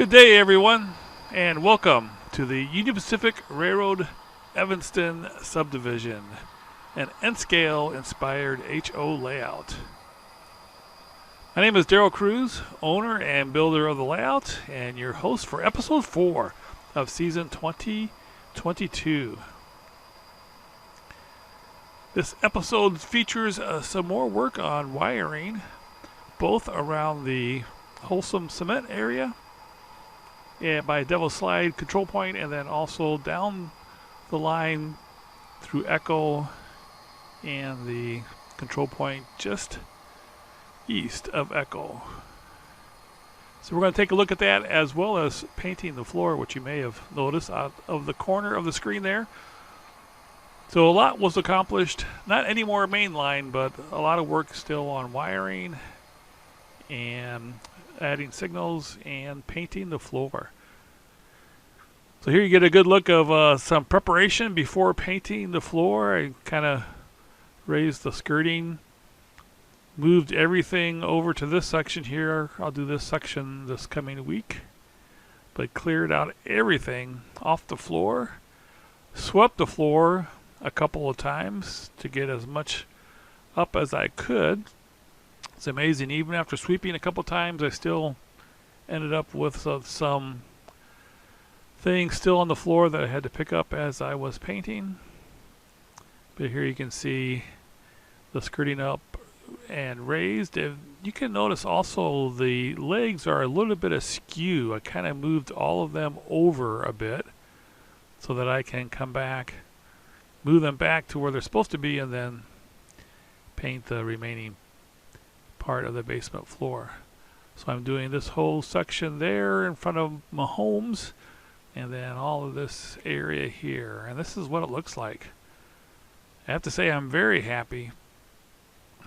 Good day, everyone, and welcome to the Union Pacific Railroad Evanston Subdivision, an N-scale inspired HO layout. My name is Daryl Kruse, owner and builder of the layout, and your host for episode 4 of season 2022. This episode features some more work on wiring, both around the Wholesome Cement area by Devil's Slide control point, and then also down the line through Echo and the control point just east of Echo. So we're going to take a look at that, as well as painting the floor, which you may have noticed out of the corner of the screen there. So a lot was accomplished, not any more mainline, but a lot of work still on wiring and adding signals and painting the floor. So here you get a good look of some preparation before painting the floor. I kind of raised the skirting, moved everything over to this section here. I'll do this section this coming week, but cleared out everything off the floor, swept the floor a couple of times to get as much up as I could. It's amazing, even after sweeping a couple times, I still ended up with some things still on the floor that I had to pick up as I was painting. But here you can see the skirting up and raised. You can notice also the legs are a little bit askew. I kind of moved all of them over a bit so that I can come back, move them back to where they're supposed to be, and then paint the remaining part of the basement floor. So I'm doing this whole section there in front of my homes, and then all of this area here, and this is what it looks like. I have to say I'm very happy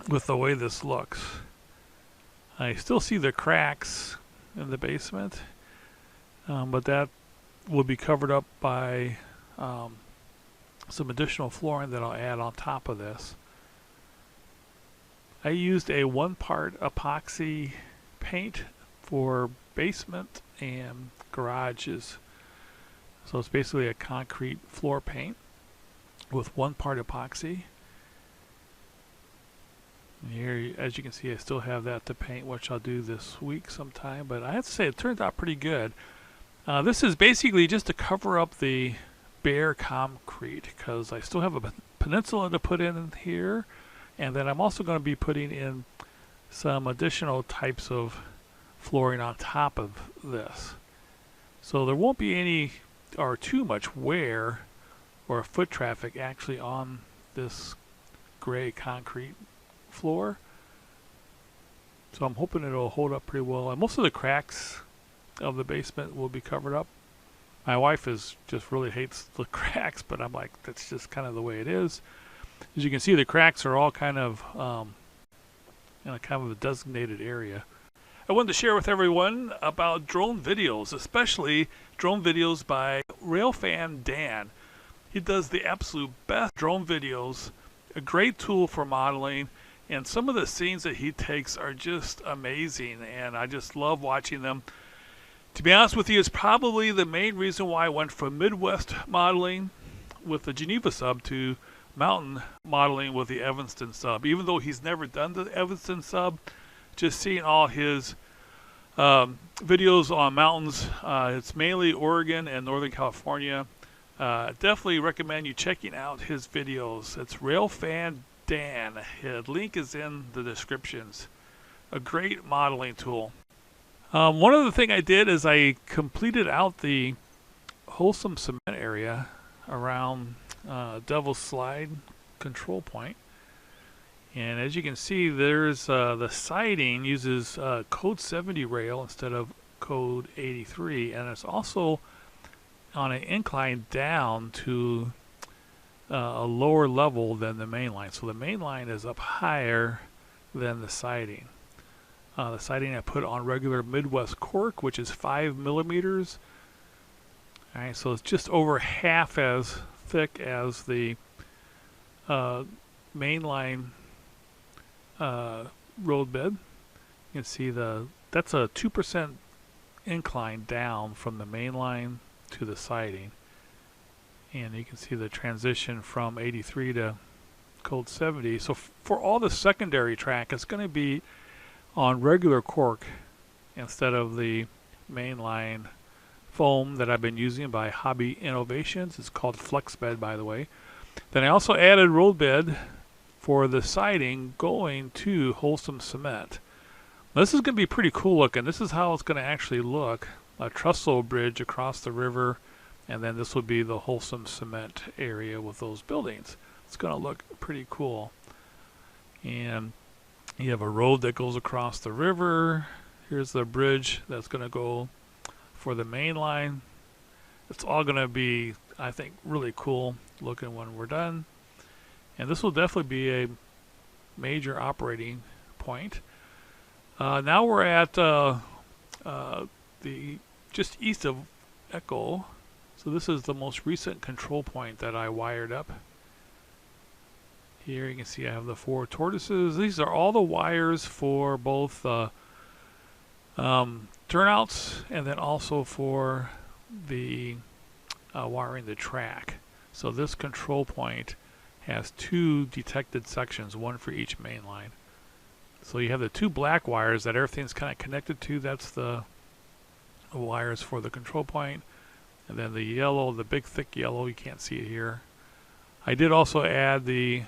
with the way this looks. I still see the cracks in the basement, but that will be covered up by some additional flooring that I'll add on top of this. I used a one-part epoxy paint for basement and garages. So it's basically a concrete floor paint with one part epoxy. And here, as you can see, I still have that to paint, which I'll do this week sometime. But I have to say, it turned out pretty good. This is basically just to cover up the bare concrete, because I still have a Peninsula to put in here. And then I'm also going to be putting in some additional types of flooring on top of this. So there won't be any or too much wear or foot traffic actually on this gray concrete floor. So I'm hoping it'll hold up pretty well. And most of the cracks of the basement will be covered up. My wife just really hates the cracks, but I'm like, that's just kind of the way it is. As you can see, the cracks are all kind of in a kind of a designated area. I wanted to share with everyone about drone videos, especially drone videos by Railfan Dan. He does the absolute best drone videos, a great tool for modeling, and some of the scenes that he takes are just amazing, and I just love watching them. To be honest with you, it's probably the main reason why I went from Midwest modeling with the Geneva sub to mountain modeling with the Evanston sub. Even though he's never done the Evanston sub, just seeing all his videos on mountains, it's mainly Oregon and Northern California. Definitely recommend you checking out his videos. It's Railfan Dan. His link is in the descriptions. A great modeling tool. One other thing I did is I completed out the Wholesome Cement area around Devil's Slide control point. And as you can see, there's the siding uses code 70 rail instead of code 83, and it's also on an incline down to a lower level than the main line. So the main line is up higher than the siding. The siding I put on regular Midwest cork, which is 5 millimeters. All right, so it's just over half as thick as the mainline road bed. You can see that's a 2% incline down from the main line to the siding. And you can see the transition from 83 to cold 70. So for all the secondary track, it's going to be on regular cork instead of the mainline foam that I've been using by Hobby Innovations. It's called Flex Bed, by the way. Then I also added road bed for the siding going to Wholesome Cement. Now, this is going to be pretty cool looking. This is how it's going to actually look. A trestle bridge across the river, and then this will be the Wholesome Cement area with those buildings. It's going to look pretty cool. And you have a road that goes across the river. Here's the bridge that's going to go for the main line. It's all going to be, I think, really cool looking when we're done. And this will definitely be a major operating point. Now we're at the just east of Echo. So this is the most recent control point that I wired up. Here you can see I have the 4 tortoises. These are all the wires for both turnouts and then also for the wiring the track. So this control point has 2 detected sections, one for each main line. So you have the 2 black wires that everything's kind of connected to. That's the wires for the control point. And then the yellow, the big thick yellow, you can't see it here. I did also add the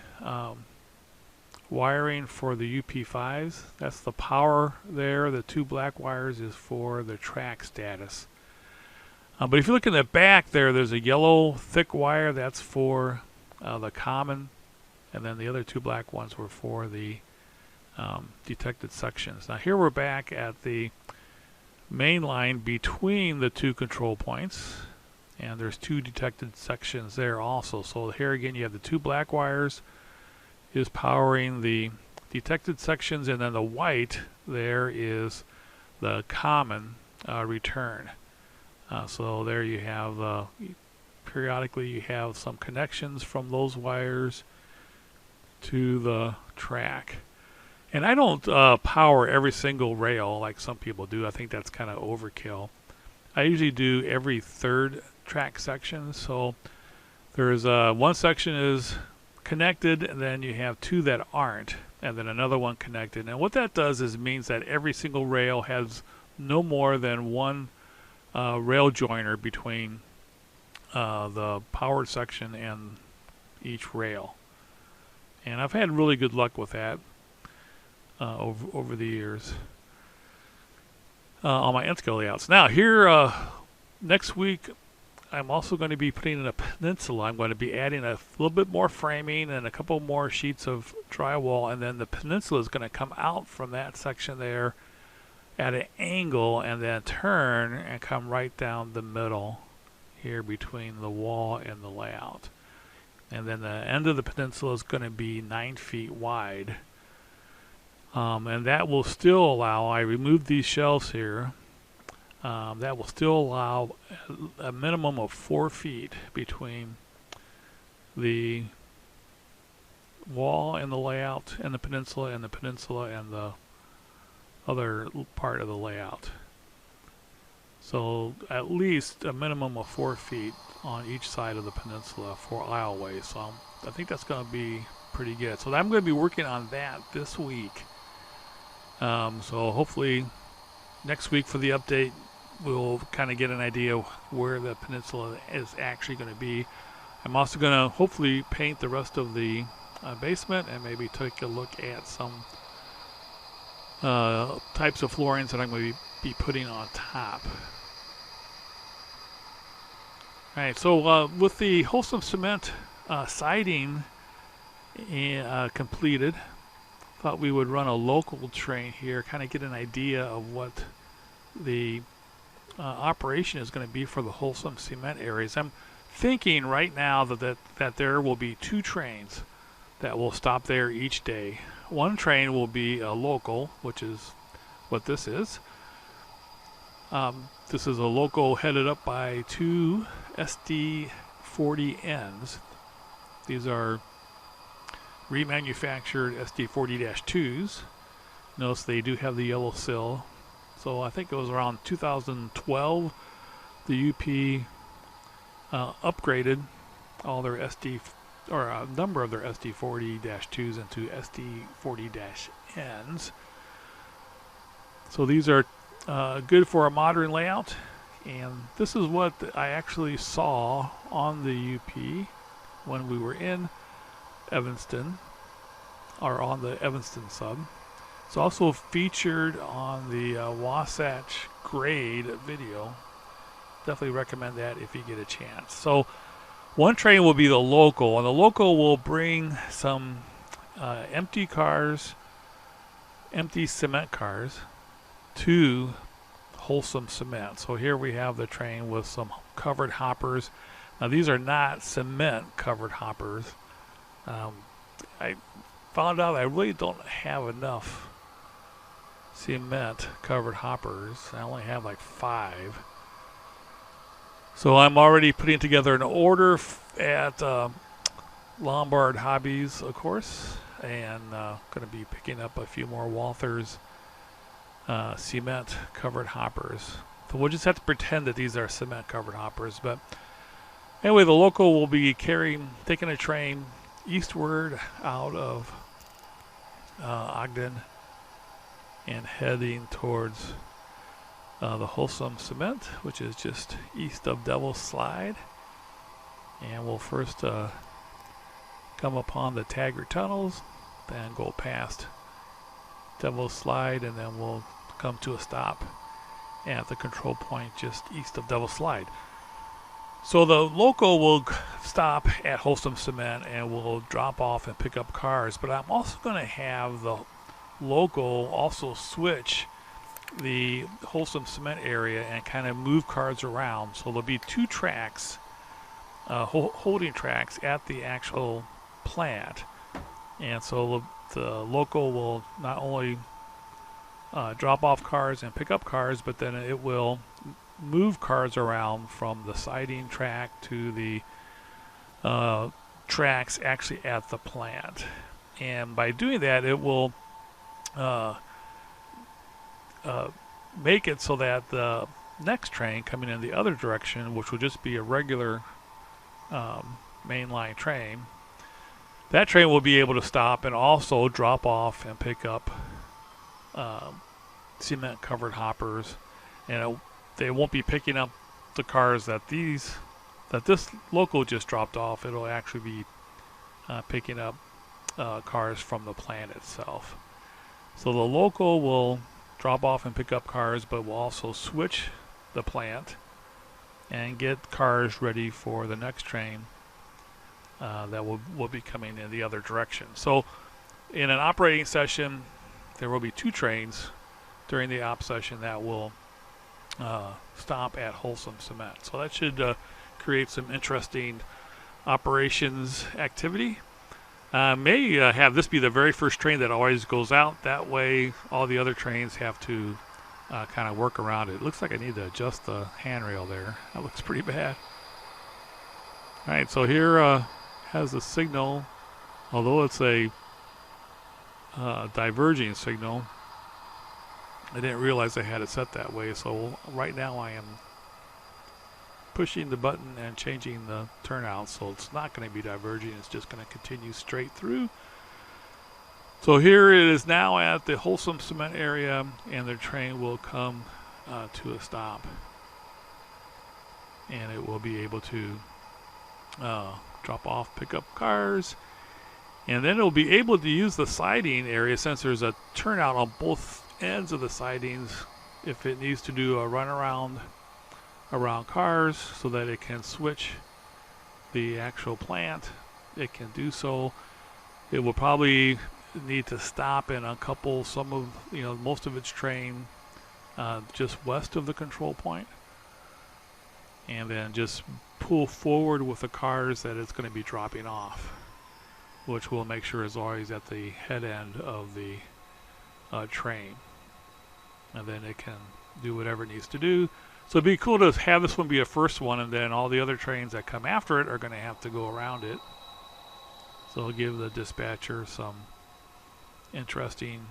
wiring for the UP5s. That's the power there. The 2 black wires is for the track status. But if you look in the back there, there's a yellow thick wire. That's for the common. And then the other 2 black ones were for the detected sections. Now here we're back at the main line between the 2 control points. And there's 2 detected sections there also. So here again you have the 2 black wires is powering the detected sections, and then the white there is the common return. So there you have, periodically you have some connections from those wires to the track. And I don't power every single rail like some people do. I think that's kind of overkill. I usually do every 3rd track section. So there's one section is connected, and then you have 2 that aren't, and then another one connected. And what that does is means that every single rail has no more than 1 rail joiner between the powered section and each rail. And I've had really good luck with that over the years on my N-scale layouts. Now here next week I'm also going to be putting in a Peninsula. I'm going to be adding a little bit more framing and a couple more sheets of drywall, and then the Peninsula is going to come out from that section there at an angle and then turn and come right down the middle here between the wall and the layout. And then the end of the Peninsula is going to be 9 feet wide. And that will still allow, I removed these shelves here, that will still allow a minimum of 4 feet between the wall and the layout and the Peninsula and the other part of the layout. So at least a minimum of 4 feet on each side of the Peninsula for aisleways. So I think that's going to be pretty good. So I'm going to be working on that this week. So hopefully next week for the update, we'll kind of get an idea where the Peninsula is actually going to be. I'm also going to hopefully paint the rest of the basement and maybe take a look at some types of floorings that I'm going to be putting on top. Alright, so with the Wholesome Cement siding completed, thought we would run a local train here, kind of get an idea of what the operation is going to be for the Wholesome Cement areas. I'm thinking right now that there will be 2 trains that will stop there each day. One train will be a local, which is what this is. This is a local headed up by 2 SD40Ns. These are remanufactured SD40-2s. Notice they do have the yellow sill. So I think it was around 2012 the UP upgraded all their SD, or a number of their SD40-2s into SD40-Ns. So these are good for a modern layout, and this is what I actually saw on the UP when we were in Evanston, or on the Evanston sub. It's also featured on the Wasatch Grade video. Definitely recommend that if you get a chance. So one train will be the local, and the local will bring some empty cement cars to Wholesome Cement. So here we have the train with some covered hoppers. Now these are not cement covered hoppers. I found out I really don't have enough cement covered hoppers. I only have like 5. So I'm already putting together an order at Lombard Hobbies, of course, and going to be picking up a few more Walthers cement covered hoppers. So we'll just have to pretend that these are cement covered hoppers. But anyway, the local will be taking a train eastward out of Ogden and heading towards the Wholesome Cement, which is just east of Devil's Slide. And we'll first come upon the Taggart Tunnels, then go past Devil's Slide, and then we'll come to a stop at the control point just east of Devil's Slide. So the local will stop at Wholesome Cement and will drop off and pick up cars, but I'm also going to have the local also switch the Wholesome Cement area and kind of move cars around. So there'll be 2 tracks, holding tracks at the actual plant. And so the local will not only drop off cars and pick up cars, but then it will move cars around from the siding track to the tracks actually at the plant. And by doing that, it will make it so that the next train coming in the other direction, which will just be a regular mainline train, that train will be able to stop and also drop off and pick up cement covered hoppers, and they won't be picking up the cars that this local just dropped off. It'll actually be picking up cars from the plant itself. So the local will drop off and pick up cars, but will also switch the plant and get cars ready for the next train that will be coming in the other direction. So in an operating session, there will be 2 trains during the op session that will stop at Wholesome Cement. So that should create some interesting operations activity. May have this be the very first train that always goes out. That way all the other trains have to kind of work around it. It looks like I need to adjust the handrail there. That looks pretty bad. Alright, so here has the signal, although it's a diverging signal. I didn't realize I had it set that way, so right now I am pushing the button and changing the turnout, so it's not going to be diverging, it's just going to continue straight through. So here it is now at the Wholesome Cement area, and the train will come to a stop, and it will be able to drop off, pick up cars, and then it'll be able to use the siding area, since there's a turnout on both ends of the sidings, if it needs to do a run around cars so that it can switch the actual plant. It can do so. It will probably need to stop in most of its train just west of the control point, and then just pull forward with the cars that it's going to be dropping off, which will make sure is always at the head end of the train, and then it can do whatever it needs to do. So it'd be cool to have this one be a first one, and then all the other trains that come after it are going to have to go around it. So it'll give the dispatcher some interesting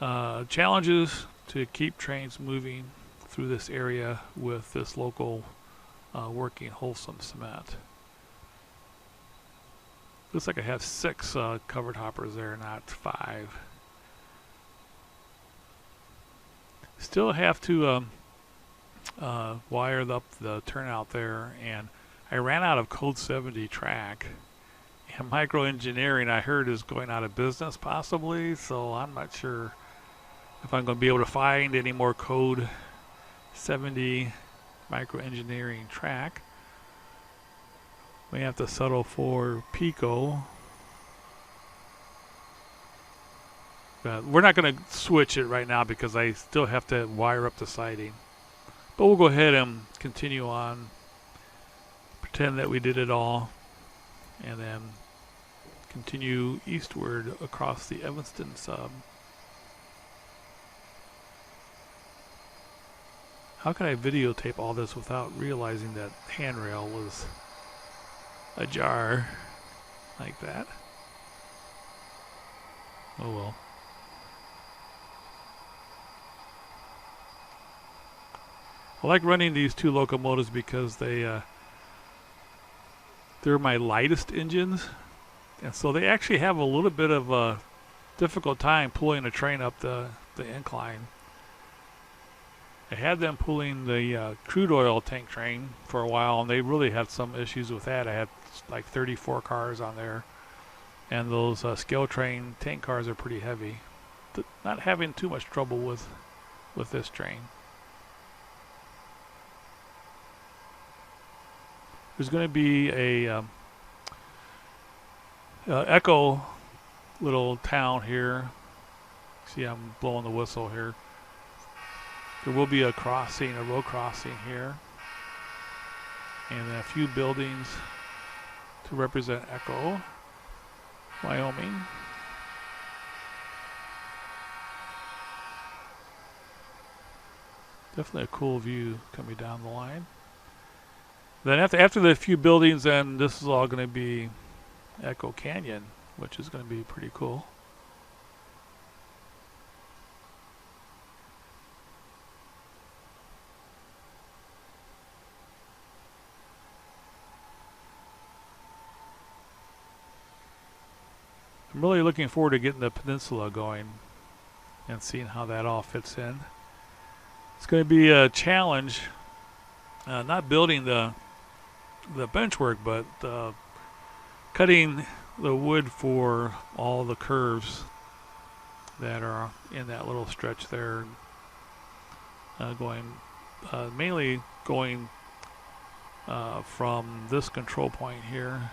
challenges to keep trains moving through this area with this local working Wholesome cement. Looks like I have 6 covered hoppers there, not 5. Still have to wire up the turnout there, and I ran out of code 70 track. And microengineering, I heard, is going out of business possibly, so I'm not sure if I'm going to be able to find any more code 70 microengineering track. We have to settle for Pico. But we're not going to switch it right now because I still have to wire up the siding. But we'll go ahead and continue on. Pretend that we did it all. And then continue eastward across the Evanston sub. How can I videotape all this without realizing that handrail was ajar like that? Oh well. I like running these 2 locomotives because they're my lightest engines, and so they actually have a little bit of a difficult time pulling a train up the incline. I had them pulling the crude oil tank train for a while, and they really had some issues with that. I had like 34 cars on there, and those scale train tank cars are pretty heavy. Not having too much trouble with this train. There's going to be a Echo little town here. See, I'm blowing the whistle here. There will be a crossing, a road crossing here, and then a few buildings to represent Echo, Wyoming. Definitely a cool view coming down the line. Then after the few buildings, then this is all going to be Echo Canyon, which is going to be pretty cool. I'm really looking forward to getting the Peninsula going and seeing how that all fits in. It's going to be a challenge, not building the benchwork, but cutting the wood for all the curves that are in that little stretch there, mainly going from this control point here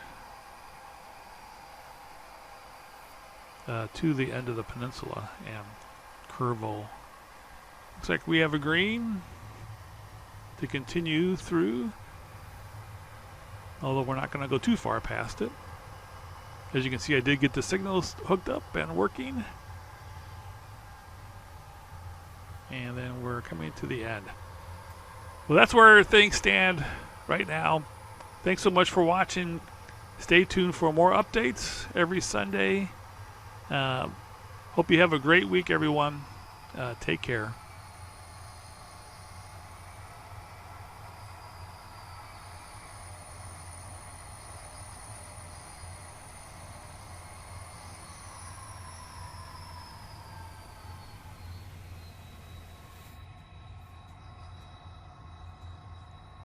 to the end of the peninsula and curve-o. Looks like we have a green to continue through, although we're not going to go too far past it. As you can see, I did get the signals hooked up and working. And then we're coming to the end. Well, that's where things stand right now. Thanks so much for watching. Stay tuned for more updates every Sunday. Hope you have a great week, everyone. Take care.